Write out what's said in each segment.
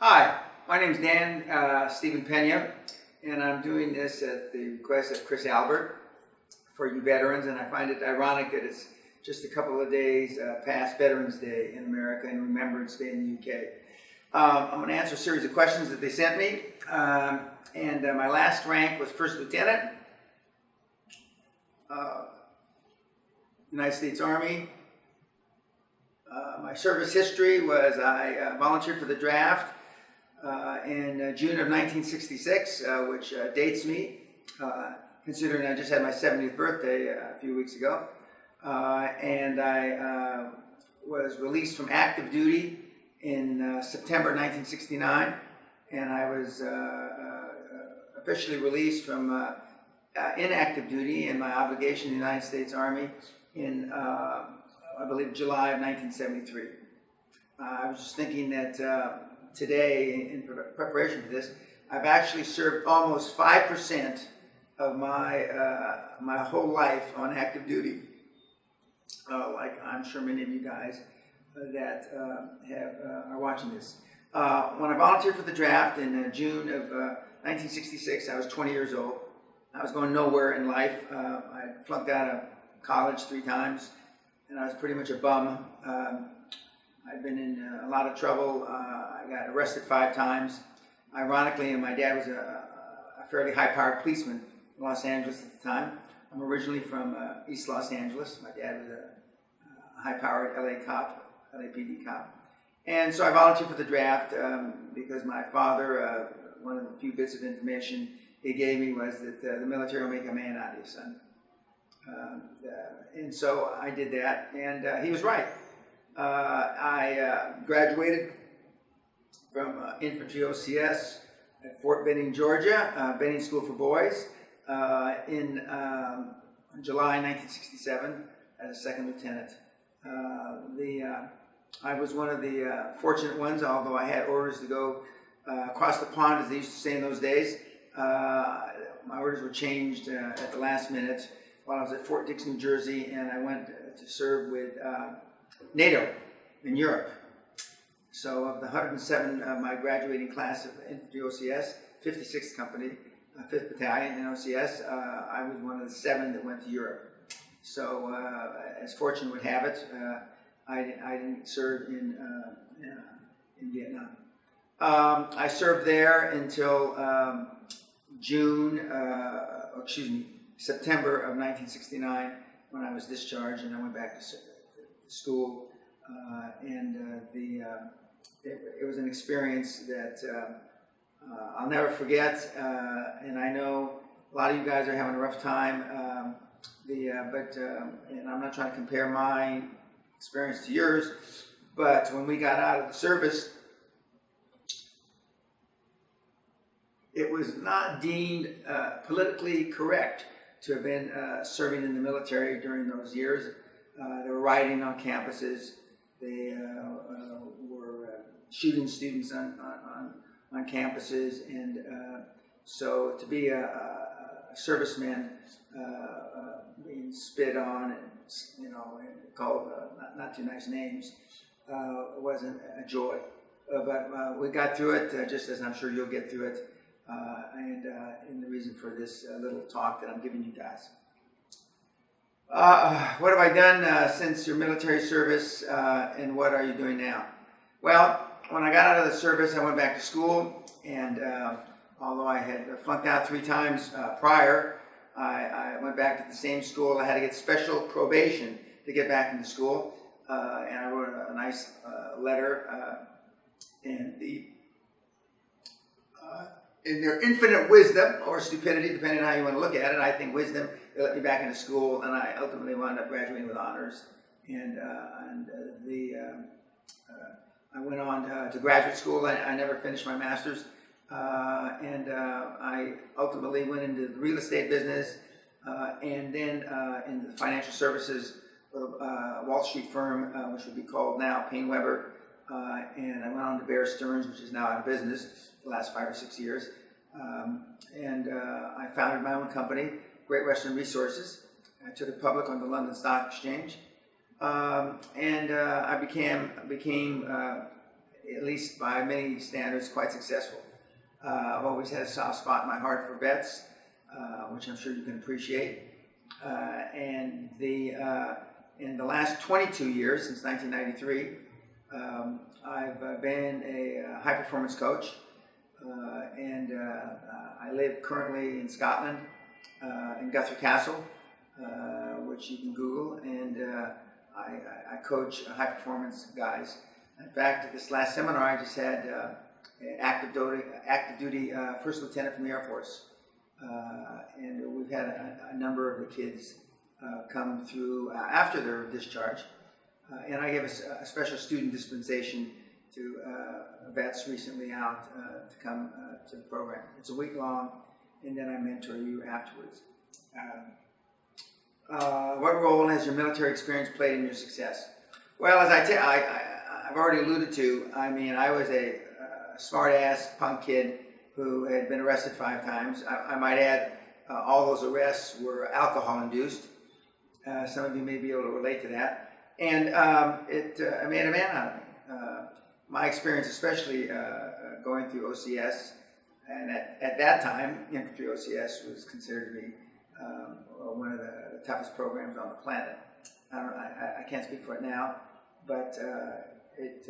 Hi, my name is Dan Stephen Pena, and I'm doing this at the request of Chris Albert for you veterans, and I find it ironic that it's just a couple of days past Veterans Day in America and Remembrance Day in the UK. I'm going to answer a series of questions that they sent me, and my last rank was First Lieutenant, United States Army. My service history was I volunteered for the draft in June of 1966, which dates me, considering I just had my 70th birthday a few weeks ago. And I was released from active duty in September 1969, and I was officially released from inactive duty and my obligation to the United States Army in, I believe, July of 1973. I was just thinking that today, in preparation for this, I've actually served almost 5% of my whole life on active duty. Like I'm sure many of you guys that are watching this. When I volunteered for the draft in June of 1966, I was 20 years old. I was going nowhere in life. I flunked out of college 3 times, and I was pretty much a bum. I'd been in a lot of trouble. I got arrested 5 times. Ironically, my dad was a fairly high-powered policeman in Los Angeles at the time. I'm originally from East Los Angeles. My dad was a high-powered LA cop, LAPD cop. And so I volunteered for the draft because my father, one of the few bits of information he gave me was that the military will make a man out of you, son. And so I did that, and he was right. I graduated from Infantry OCS at Fort Benning, Georgia, Benning School for Boys, in July 1967 as a second lieutenant. I was one of the fortunate ones, although I had orders to go across the pond, as they used to say in those days. My orders were changed at the last minute while I was at Fort Dix, New Jersey, and I went to serve with NATO in Europe. So of the 107 of my graduating class of Infantry OCS, 56th Company, 5th Battalion in OCS, I was one of the 7 that went to Europe. So as fortune would have it, I didn't serve in Vietnam. I served there until September of 1969, when I was discharged and I went back to school. It was an experience that I'll never forget, and I know a lot of you guys are having a rough time. And I'm not trying to compare my experience to yours, but when we got out of the service, it was not deemed politically correct to have been serving in the military during those years. They were rioting on campuses. They were shooting students on campuses, and so to be a serviceman being spit on and called not too nice names wasn't a joy. But we got through it, just as I'm sure you'll get through it. And the reason for this little talk that I'm giving you guys. What have I done since your military service, and what are you doing now? Well, when I got out of the service, I went back to school, and although I had flunked out 3 times prior, I went back to the same school. I had to get special probation to get back into school, and I wrote a nice letter, and in their infinite wisdom, or stupidity, depending on how you want to look at it, I think wisdom, they let me back into school, and I ultimately wound up graduating with honors. And I went on to graduate school. I never finished my master's, and I ultimately went into the real estate business, and then into the financial services of a Wall Street firm, which would be called now Payne Weber. And I went on to Bear Stearns, which is now out of business the last 5 or 6 years. I founded my own company, Great Western Resources. I took it public on the London Stock Exchange. I became at least by many standards, quite successful. I've always had a soft spot in my heart for vets, which I'm sure you can appreciate. And in the last 22 years, since 1993, I've been a high-performance coach, and I live currently in Scotland, in Guthrie Castle, which you can Google, and I coach high-performance guys. In fact, this last seminar I just had an active duty first lieutenant from the Air Force, and we've had a number of the kids come through after their discharge, and I gave a special student dispensation to vets recently out to come to the program. It's a week long, and then I mentor you afterwards. What role has your military experience played in your success? Well, as I've already alluded to, I mean, I was a smart-ass punk kid who had been arrested 5 times. I might add, all those arrests were alcohol-induced. Some of you may be able to relate to that. And it made a man out of me. My experience, especially going through OCS, and at that time, infantry OCS was considered to be one of the toughest programs on the planet. I can't speak for it now, but it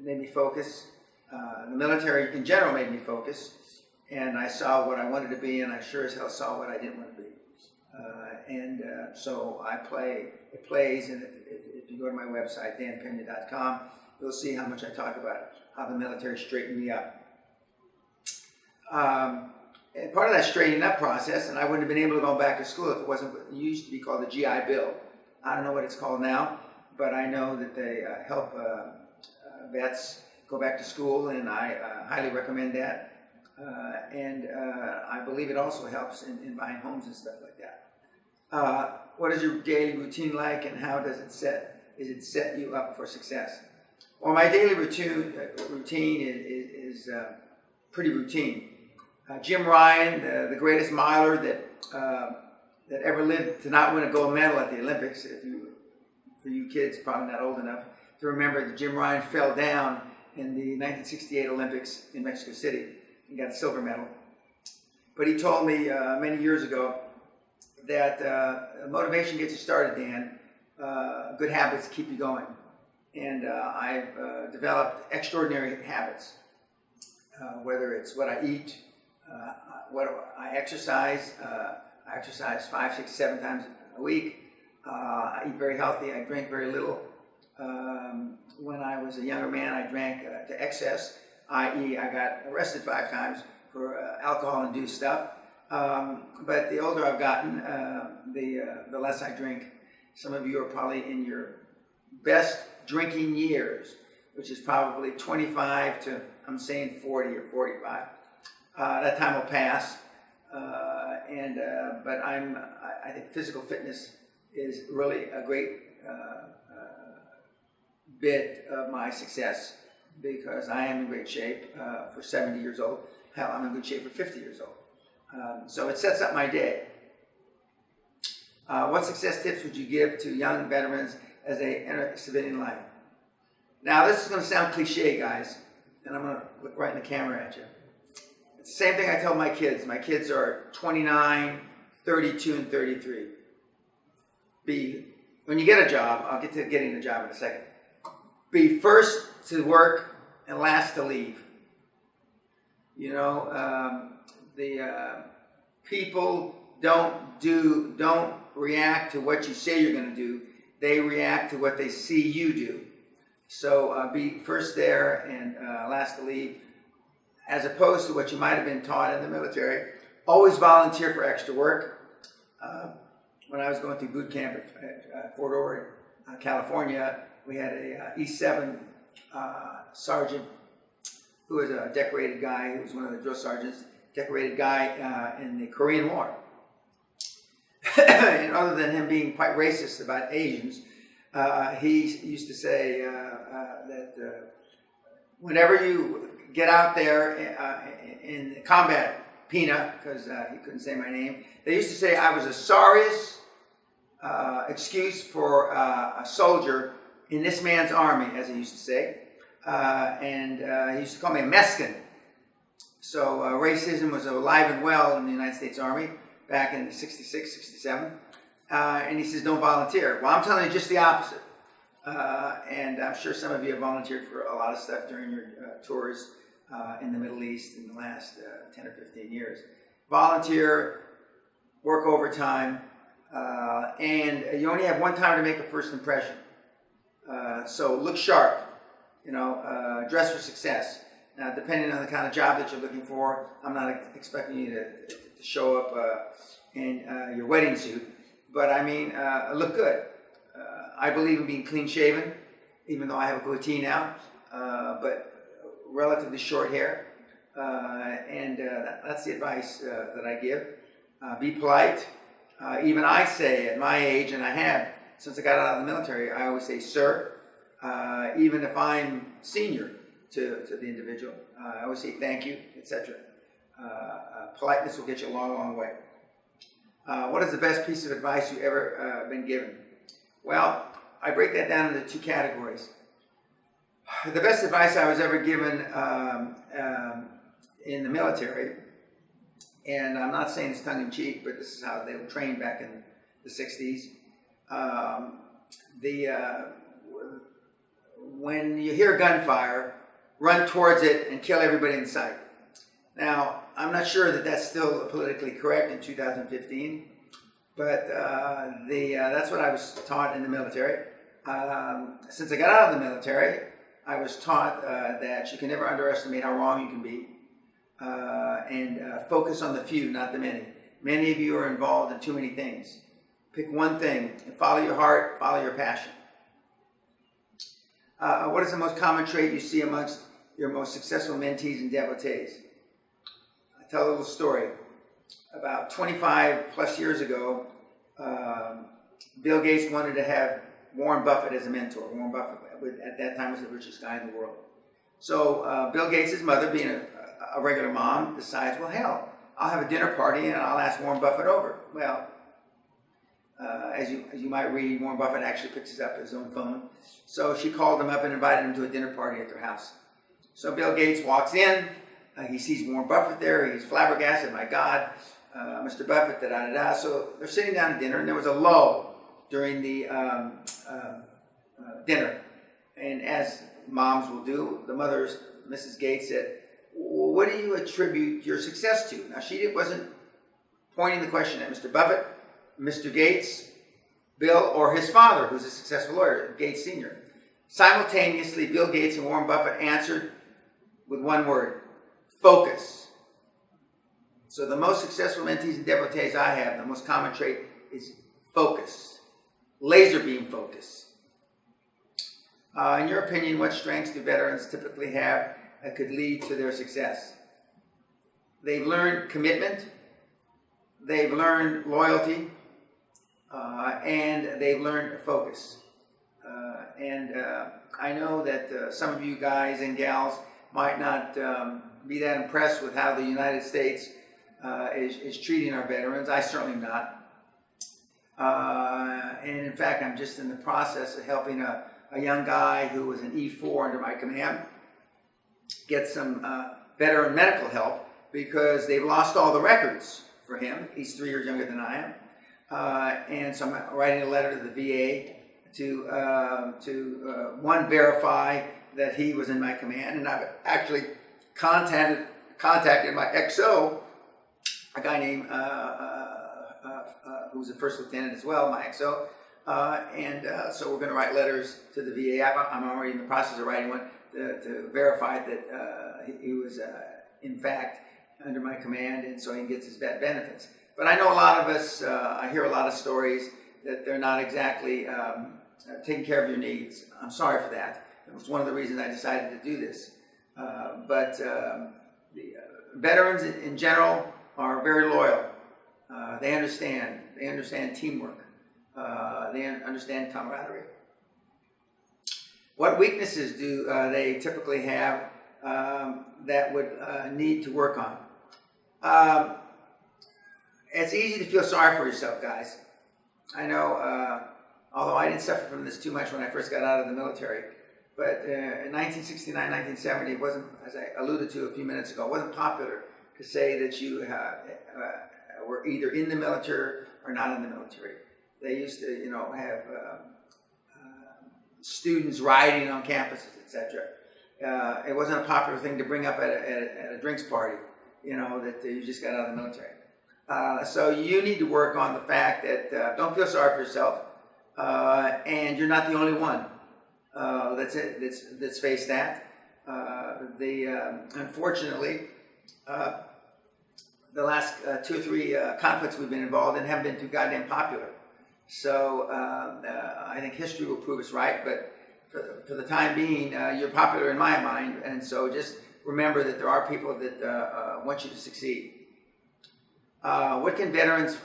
made me focus. The military in general made me focus, and I saw what I wanted to be, and I sure as hell saw what I didn't want to be. So it plays, and if you go to my website, danpena.com, you'll see how much I talk about how the military straightened me up. And part of that straightening up process, and I wouldn't have been able to go back to school if it wasn't what used to be called the GI Bill. I don't know what it's called now, but I know that they help vets go back to school, and I highly recommend that. And I believe it also helps in buying homes and stuff like that. What is your daily routine like, and how does it set you up for success? Well, my daily routine is pretty routine. Jim Ryan, the greatest miler that ever lived to not win a gold medal at the Olympics, for you kids probably not old enough to remember that Jim Ryan fell down in the 1968 Olympics in Mexico City and got a silver medal. But he told me many years ago that motivation gets you started, Dan. Good habits keep you going. And I've developed extraordinary habits, whether it's what I eat, what I exercise. I exercise 5, 6, 7 times a week. I eat very healthy. I drink very little. When I was a younger man, I drank to excess, i.e. I got arrested 5 times for alcohol-induced stuff. But the older I've gotten, the less I drink. Some of you are probably in your best drinking years, which is probably 25 to, I'm saying 40 or 45. That time will pass. But I think physical fitness is really a great bit of my success, because I am in great shape for 70 years old. Hell, I'm in good shape for 50 years old. So it sets up my day. What success tips would you give to young veterans as they enter civilian life? Now, this is going to sound cliche, guys, and I'm going to look right in the camera at you. It's the same thing I tell my kids. My kids are 29, 32, and 33. When you get a job, I'll get to getting a job in a second. Be first to work and last to leave. You know, people don't react to what you say you're going to do. They react to what they see you do. So be first there and last to leave, as opposed to what you might have been taught in the military. Always volunteer for extra work. When I was going through boot camp at Fort Ord, California, we had a E7 sergeant who was a decorated guy. He was one of the drill sergeants, decorated guy in the Korean War. And other than him being quite racist about Asians, he used to say that whenever you get out there in combat, Pena, because he couldn't say my name, they used to say I was the sorriest excuse for a soldier in this man's army, as he used to say. and he used to call me a Mexican. So racism was alive and well in the United States Army back in 66, 67. And he says, don't volunteer. Well, I'm telling you just the opposite. And I'm sure some of you have volunteered for a lot of stuff during your tours in the Middle East in the last 10 or 15 years. Volunteer, work overtime, and you only have one time to make a first impression. So look sharp, dress for success. Now, depending on the kind of job that you're looking for, I'm not expecting you to show up in your wedding suit, but I mean, look good. I believe in being clean shaven, even though I have a goatee now, but relatively short hair, and that's the advice that I give. Be polite. Even I say at my age, and I have since I got out of the military, I always say sir, even if I'm senior to the individual. I always say thank you, etc. Politeness will get you a long, long way. What is the best piece of advice you've ever been given? Well, I break that down into two categories. The best advice I was ever given in the military, and I'm not saying it's tongue-in-cheek, but this is how they were trained back in the 60s. When you hear gunfire, run towards it and kill everybody in sight. Now, I'm not sure that that's still politically correct in 2015, but that's what I was taught in the military. Since I got out of the military, I was taught that you can never underestimate how wrong you can be, and focus on the few, not the many. Many of you are involved in too many things. Pick one thing and follow your heart, follow your passion. What is the most common trait you see amongst your most successful mentees and devotees? I tell a little story. About 25 plus years ago, Bill Gates wanted to have Warren Buffett as a mentor. Warren Buffett, at that time, was the richest guy in the world. So Bill Gates' mother, being a regular mom, decides, well, hell, I'll have a dinner party and I'll ask Warren Buffett over. Well, as you might read, Warren Buffett actually picks up his own phone. So she called him up and invited him to a dinner party at their house. So Bill Gates walks in. He sees Warren Buffett there. He's flabbergasted. My God, Mr. Buffett, da-da-da-da. So they're sitting down at dinner, and there was a lull during the dinner. And as moms will do, the mother, Mrs. Gates, said, well, what do you attribute your success to? Now, she wasn't pointing the question at Mr. Buffett, Mr. Gates, Bill, or his father, who's a successful lawyer, Gates Sr. Simultaneously, Bill Gates and Warren Buffett answered with one word: focus. So the most successful mentees and devotees I have, the most common trait is focus. Laser beam focus. In your opinion, what strengths do veterans typically have that could lead to their success? They've learned commitment, they've learned loyalty, and they've learned focus. I know that some of you guys and gals might not be that impressed with how the United States is treating our veterans. I certainly am not. And in fact, I'm just in the process of helping a young guy who was an E4 under my command get some veteran medical help because they've lost all the records for him. He's 3 years younger than I am. And so I'm writing a letter to the VA to one, verify that he was in my command, and I've actually contacted my XO, a guy named who's a first lieutenant as well, my XO, so we're going to write letters to the VA. I'm already in the process of writing one to verify that he was in fact under my command, and so he gets his vet benefits. But I know a lot of us, I hear a lot of stories that they're not exactly taking care of your needs. I'm sorry for that. It was one of the reasons I decided to do this. But the veterans in general are very loyal. They understand teamwork. They understand camaraderie. What weaknesses do they typically have that would need to work on? It's easy to feel sorry for yourself, guys. I know, although I didn't suffer from this too much when I first got out of the military, But in 1969, 1970, it wasn't, as I alluded to a few minutes ago, it wasn't popular to say that you were either in the military or not in the military. They used to, have students riding on campuses, etc. It wasn't a popular thing to bring up at a drinks party, that you just got out of the military. So you need to work on the fact that don't feel sorry for yourself, and you're not the only one that's faced that. Unfortunately, the last 2 or 3 conflicts we've been involved in haven't been too goddamn popular. So I think history will prove us right, but for the time being, you're popular in my mind, and so just remember that there are people that want you to succeed. What can veterans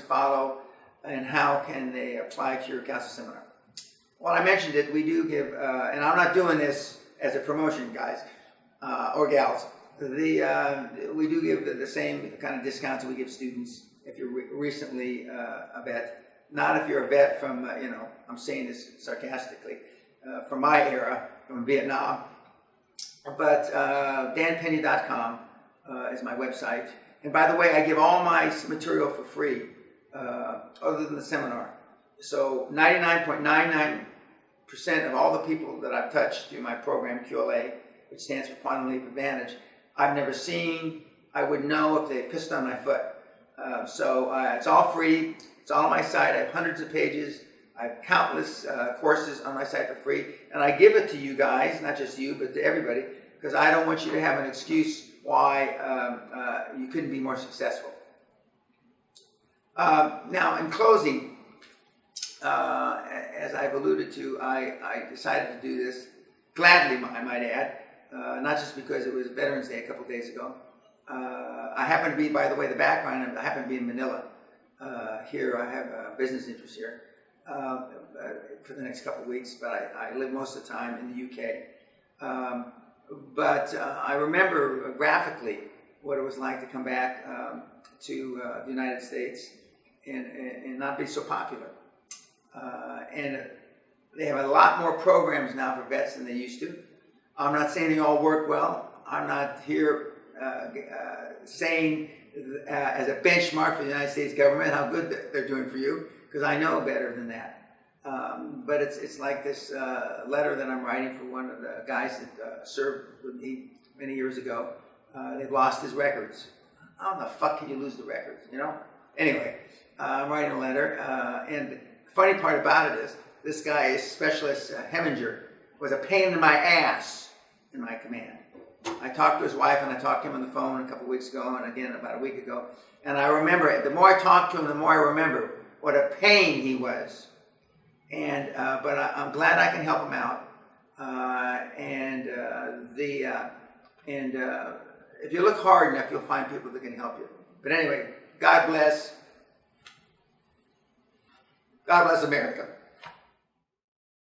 follow, and how can they apply to your council seminar? Well, I mentioned it. We do give, and I'm not doing this as a promotion, guys or gals. We do give the same kind of discounts we give students if you're recently a vet. Not if you're a vet from, I'm saying this sarcastically, from my era, from Vietnam. But danpena.com is my website. And by the way, I give all my material for free, other than the seminar. So 99.99% of all the people that I've touched through my program, QLA, which stands for Quantum Leap Advantage, I've never seen. I would know if they pissed on my foot. So it's all free. It's all on my site. I have hundreds of pages. I have countless courses on my site for free. And I give it to you guys, not just you, but to everybody, because I don't want you to have an excuse why you couldn't be more successful. Now, in closing, as I've alluded to, I decided to do this gladly, I might add, not just because it was Veterans Day a couple days ago. I happen to be, by the way, the background, I happen to be in Manila. Here, I have a business interest here for the next couple of weeks, but I live most of the time in the UK. But I remember graphically what it was like to come back to the United States and not be so popular. And they have a lot more programs now for vets than they used to. I'm not saying they all work well. I'm not here saying as a benchmark for the United States government how good they're doing for you, because I know better than that. But it's like this letter that I'm writing for one of the guys that served with me many years ago. They've lost his records. How the fuck can you lose the records, Anyway, I'm writing a letter, and the funny part about it is this guy, Specialist Heminger, was a pain in my ass in my command. I talked to his wife and I talked to him on the phone a couple weeks ago and again about a week ago. And I remember, the more I talked to him, the more I remember what a pain he was. And but I'm glad I can help him out. If you look hard enough, you'll find people that can help you. But anyway, God bless. God bless America.